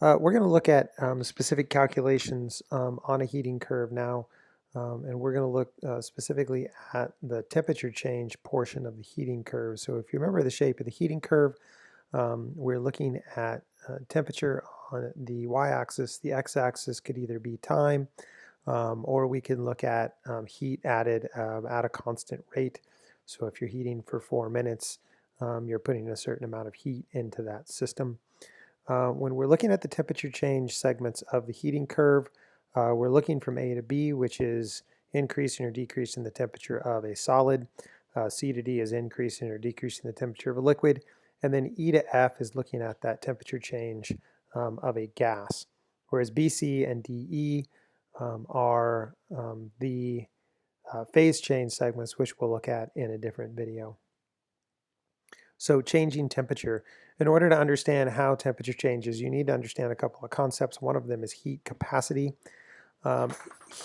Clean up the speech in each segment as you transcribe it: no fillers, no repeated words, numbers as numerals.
We're going to look at specific calculations on a heating curve now, and we're going to look specifically at the temperature change portion of the heating curve. So if you remember the shape of the heating curve, we're looking at temperature on the y-axis. The x-axis could either be time, or we can look at heat added at a constant rate. So if you're heating for 4 minutes, you're putting a certain amount of heat into that system. When we're looking at the temperature change segments of the heating curve, we're looking from A to B, which is increasing or decreasing the temperature of a solid. C to D is increasing or decreasing the temperature of a liquid. And then E to F is looking at that temperature change of a gas. Whereas B, C, and D, E are the phase change segments, which we'll look at in a different video. So changing temperature. In order to understand how temperature changes, you need to understand a couple of concepts. One of them is heat capacity.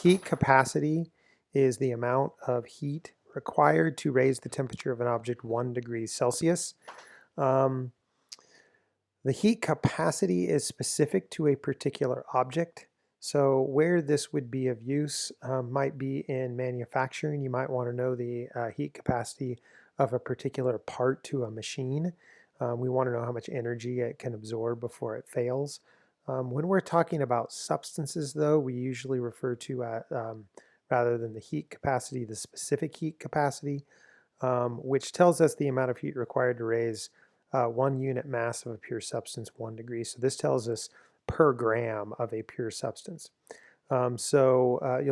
Heat capacity is the amount of heat required to raise the temperature of an object 1 degree Celsius. The heat capacity is specific to a particular object. So where this would be of use might be in manufacturing. You might want to know the heat capacity of a particular part to a machine. We want to know how much energy it can absorb before it fails. When we're talking about substances, though, we usually refer to, rather than the heat capacity, the specific heat capacity, which tells us the amount of heat required to raise 1 unit mass of a pure substance 1 degree. So this tells us per gram of a pure substance. You'll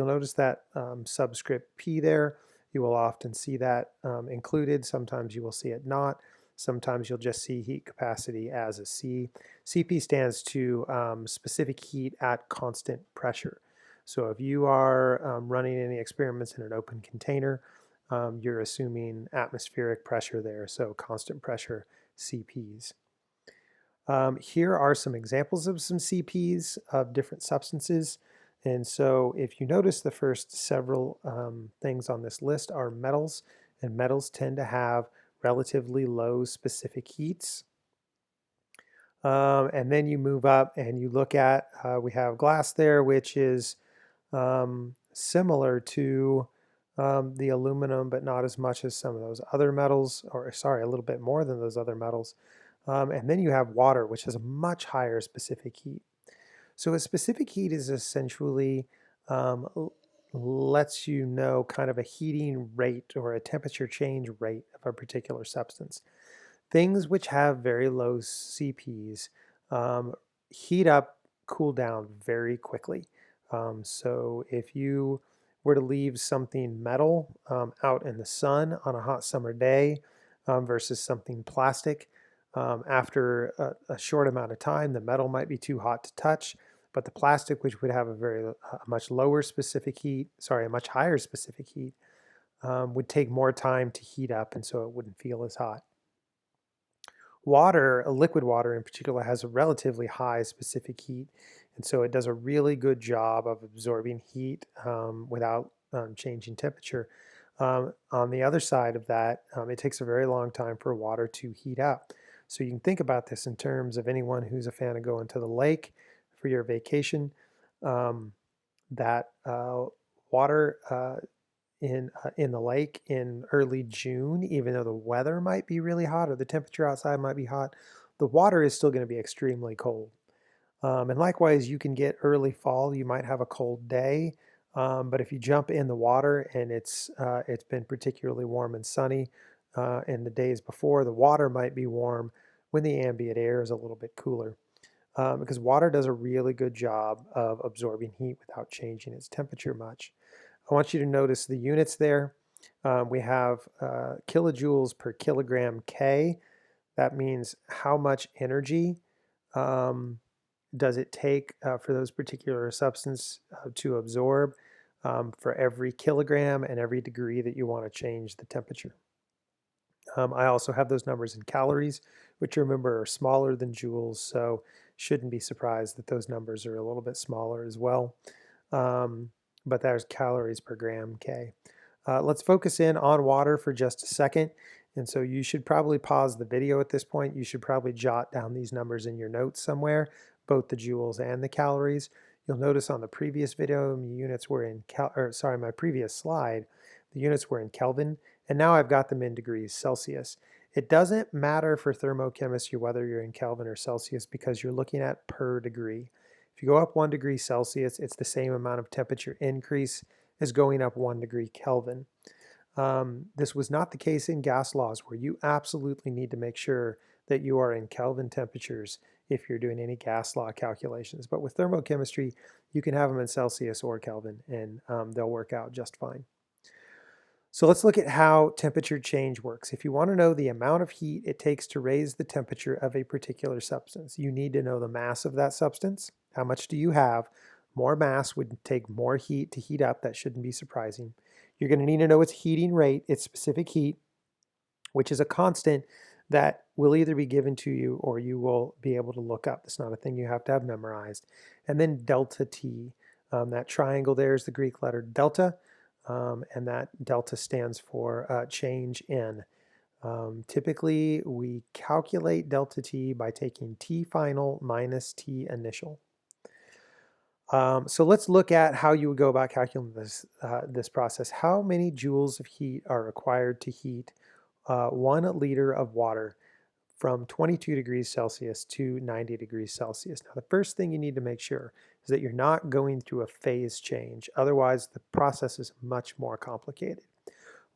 notice that subscript P there. You will often see that included. Sometimes you will see it not. Sometimes you'll just see heat capacity as a C. CP stands to specific heat at constant pressure. So if you are running any experiments in an open container, you're assuming atmospheric pressure there, so constant pressure CPs. Here are some examples of some CPs of different substances. And so if you notice, the first several things on this list are metals, and metals tend to have relatively low specific heats. And then you move up and you look at, we have glass there, which is similar to the aluminum, but not as much as some of those other metals, or sorry, a little bit more than those other metals. And then you have water, which has a much higher specific heat. So a specific heat is essentially lets you know kind of a heating rate or a temperature change rate of a particular substance. Things which have very low CPs heat up, cool down very quickly. So if you were to leave something metal out in the sun on a hot summer day versus something plastic, after a short amount of time, the metal might be too hot to touch, but the plastic, which would have a much lower specific heat, sorry, a much higher specific heat, would take more time to heat up, and so it wouldn't feel as hot. Water, liquid water in particular, has a relatively high specific heat, and so it does a really good job of absorbing heat without changing temperature. On the other side of that, it takes a very long time for water to heat up. So you can think about this in terms of anyone who's a fan of going to the lake for your vacation. That water in the lake in early June, even though the weather might be really hot or the temperature outside might be hot, the water is still going to be extremely cold. And likewise, you can get early fall. You might have a cold day, but if you jump in the water and it's been particularly warm and sunny in the days before, the water might be warm when the ambient air is a little bit cooler. Because water does a really good job of absorbing heat without changing its temperature much. I want you to notice the units there. We have kilojoules per kilogram K. That means how much energy does it take for those particular substance to absorb for every kilogram and every degree that you want to change the temperature. I also have those numbers in calories, which remember are smaller than joules, so shouldn't be surprised that those numbers are a little bit smaller as well. But there's calories per gram K. Let's focus in on water for just a second. And so you should probably pause the video at this point. You should probably jot down these numbers in your notes somewhere. both the joules and the calories. You'll notice on the previous video, my previous slide, the units were in Kelvin, and now I've got them in degrees Celsius. It doesn't matter for thermochemistry whether you're in Kelvin or Celsius because you're looking at per degree. If you go up 1 degree Celsius, it's the same amount of temperature increase as going up 1 degree Kelvin. This was not the case in gas laws, where you absolutely need to make sure that you are in Kelvin temperatures if you're doing any gas law calculations. But with thermochemistry, you can have them in Celsius or Kelvin, and they'll work out just fine. So let's look at how temperature change works. If you want to know the amount of heat it takes to raise the temperature of a particular substance, you need to know the mass of that substance. How much do you have? More mass would take more heat to heat up. That shouldn't be surprising. You're going to need to know its heating rate, its specific heat, which is a constant that will either be given to you or you will be able to look up. It's not a thing you have to have memorized. And then delta T. That triangle there is the Greek letter delta. And that delta stands for change in. Typically, we calculate delta T by taking T final minus T initial. So let's look at how you would go about calculating this process. How many joules of heat are required to heat 1 liter of water from 22 degrees Celsius to 90 degrees Celsius? Now, the first thing you need to make sure is that you're not going through a phase change. Otherwise, the process is much more complicated.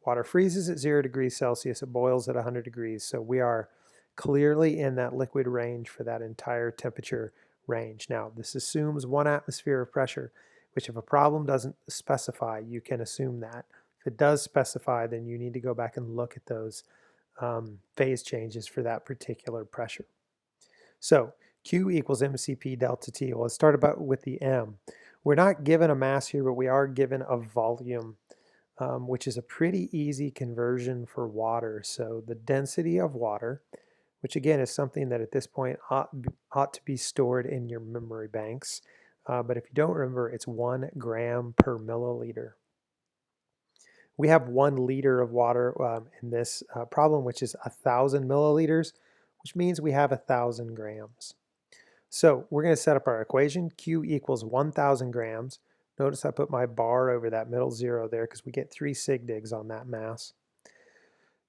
Water freezes at 0 degrees Celsius. It boils at 100 degrees. So we are clearly in that liquid range for that entire temperature range. Now, this assumes 1 atmosphere of pressure, which if a problem doesn't specify, you can assume that. If it does specify, then you need to go back and look at those phase changes for that particular pressure. So Q equals mCp delta T. Well, let's start with the M. We're not given a mass here, but we are given a volume, which is a pretty easy conversion for water. So the density of water, which again is something that at this point ought to be stored in your memory banks. But if you don't remember, it's 1 gram per milliliter. We have 1 liter of water in this problem, which is 1,000 milliliters, which means we have 1,000 grams. So we're going to set up our equation. Q equals 1,000 grams. Notice I put my bar over that middle 0 there because we get 3 sig digs on that mass.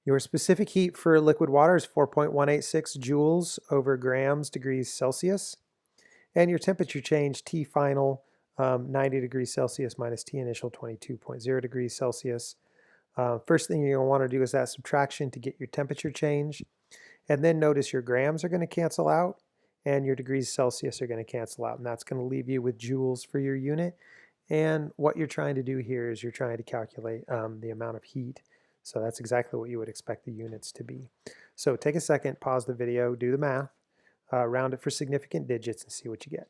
Your specific heat for liquid water is 4.186 joules over grams degrees Celsius. And your temperature change, T final, 90 degrees Celsius minus T initial, 22.0 degrees Celsius. First thing you're going to want to do is that subtraction to get your temperature change. And then notice your grams are going to cancel out and your degrees Celsius are going to cancel out. And that's going to leave you with joules for your unit. And what you're trying to do here is you're trying to calculate the amount of heat. So that's exactly what you would expect the units to be. So take a second, pause the video, do the math, round it for significant digits and see what you get.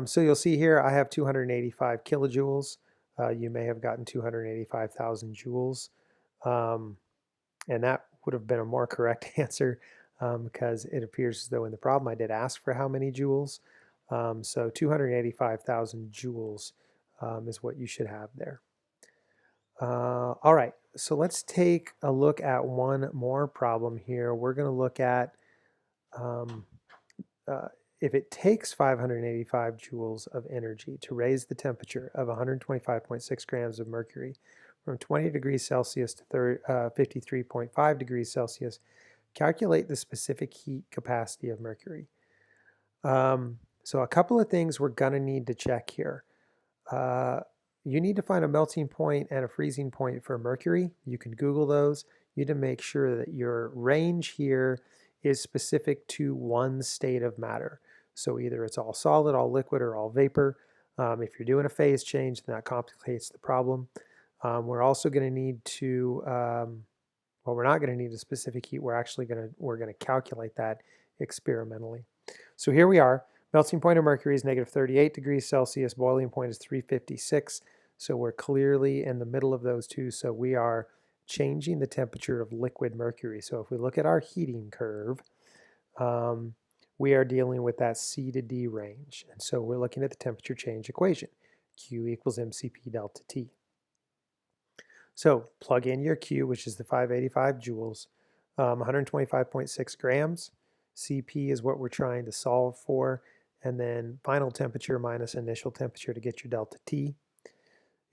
So you'll see here I have 285 kilojoules. You may have gotten 285,000 joules. And that would have been a more correct answer because it appears as though in the problem I did ask for how many joules. So 285,000 joules is what you should have there. All right, so let's take a look at one more problem here. We're going to look at if it takes 585 joules of energy to raise the temperature of 125.6 grams of mercury from 20 degrees Celsius to 53.5 degrees Celsius, calculate the specific heat capacity of mercury. So a couple of things we're going to need to check here. You need to find a melting point and a freezing point for mercury. You can Google those. You need to make sure that your range here is specific to one state of matter. So either it's all solid, all liquid, or all vapor. If you're doing a phase change, then that complicates the problem. We're also going to need to, well, we're not going to need a specific heat. We're going to calculate that experimentally. So here we are. Melting point of mercury is negative 38 degrees Celsius. Boiling point is 356. So we're clearly in the middle of those two. So we are changing the temperature of liquid mercury. So if we look at our heating curve, we are dealing with that C to D range. And so we're looking at the temperature change equation. Q equals mCp delta T. So plug in your Q, which is the 585 joules, 125.6 grams. Cp is what we're trying to solve for, and then final temperature minus initial temperature to get your delta T.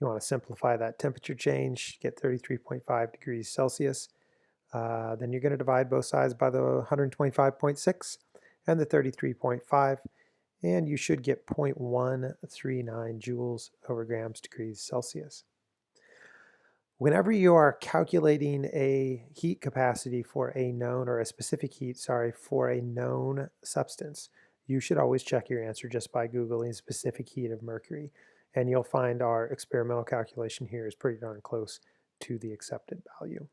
You want to simplify that temperature change, get 33.5 degrees Celsius. Then you're going to divide both sides by the 125.6 and the 33.5, and you should get 0.139 joules over grams degrees Celsius. Whenever you are calculating a heat capacity for a known, or a specific heat, sorry, for a known substance, you should always check your answer just by Googling specific heat of mercury. And you'll find our experimental calculation here is pretty darn close to the accepted value.